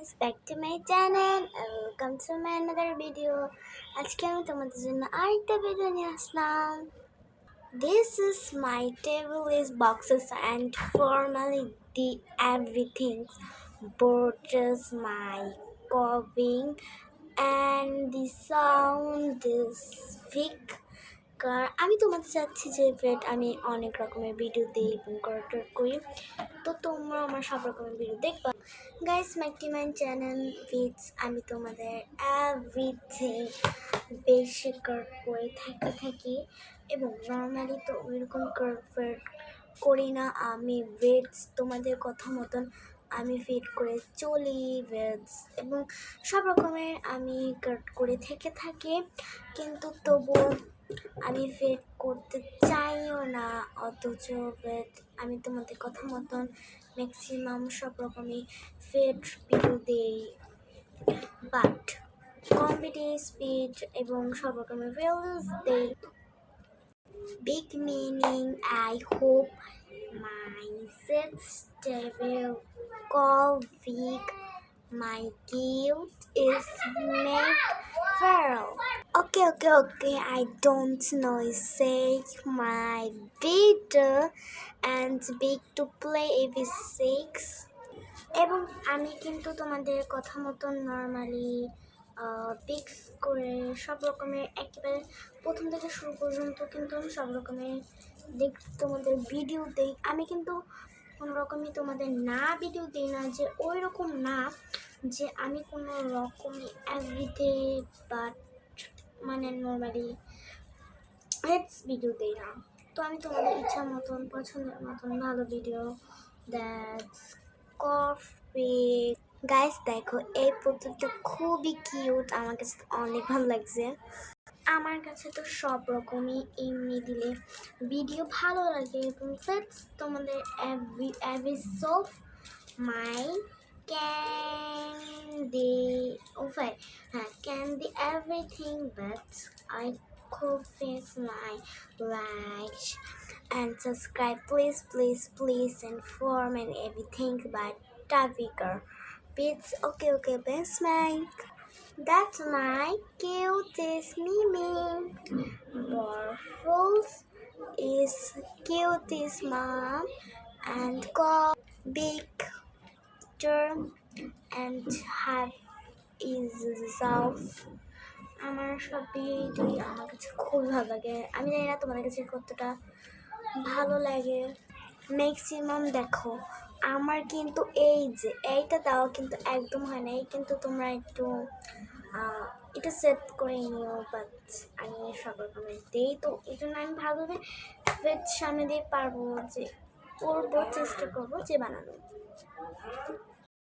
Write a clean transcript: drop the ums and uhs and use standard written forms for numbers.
guys, back to my channel and welcome to my another video. আজকে আমি তোমাদের জন্য আরেকটা ভিডিও নিয়ে আসলাম. This is my table is boxes and formally the everything borders my coping and the sound is fake. আমি তোমাদের চাচ্ছি যে আমি অনেক রকমের ভিডিও দিই এবং করি, তো তোমরা আমার সব রকমের ভিডিও দেখবা. গাইস, ম্যাকটিম্যান চ্যানেল উইথ আমি তোমাদের এভরিথিং বেশি করে থাকি এবং নর্মালি তো ওইরকম করি না. আমি ভেটস তোমাদের কথা মতন আমি ফিট করে চলি ভেটস এবং সব রকমের আমি করে থাকি, কিন্তু তবুও আমি ফেট করতে চাইও না. অথচ আমি তোমাদের কথা মতন ম্যাক্সিমাম সব রকমই ফেট ভিডিও দেই, বাট কমেডি স্পিচ এবং সব রকমের রিলস দেই. Big meaning, I hope my sister will call week. My guilt is make feral. Okay, I don't know. Say my better and big to play AB6. এবং আমি কিন্তু তোমাদের কথা মতন নর্মালি পিক্স করে সব রকমের একেবারে প্রথম থেকে শুরু পর্যন্ত কিন্তু আমি সব রকমের তোমাদের ভিডিও দিই. আমি কিন্তু কোনো রকমই তোমাদের ভিডিও দিই না, যে ওই রকম না যে আমি কোনো রকমই এভরিডে বাট মানে নর্মালি হেডস ভিডিও দিই না. তো আমি তোমাদের ইচ্ছা মতন পছন্দের মতন ভালো ভিডিও দ্যাটস কফি. গাইস দেখো, এই পুতুলটা খুবই কিউট, আমার কাছে অনেক ভালো লাগছে. আমার কাছে তো সব রকমই এমনি দিলে ভিডিও ভালো লাগে এবং তোমাদের episode my candy candy everything but I confess my like and subscribe please and form and everything by Taviker. It's okay, best Mike. That's my cutest Mimi. Morphos is cutest mom and call big term and have is self. আমার সব video আমার কাছে খুব ভালো লাগে. আমি জানি না তোমাদের কাছে কতটা ভালো লাগে. ম্যাক্সিমাম দেখো, আমার কিন্তু এই যে এইটা দেওয়া কিন্তু একদম হয় না, কিন্তু তোমরা একটু এটা সেট করে নিও. বাট আমি সব রকমের দিই, তো এই জন্য আমি ভালোভাবে সামনে দিয়ে পারবো যে চেষ্টা করবো যে বানানো.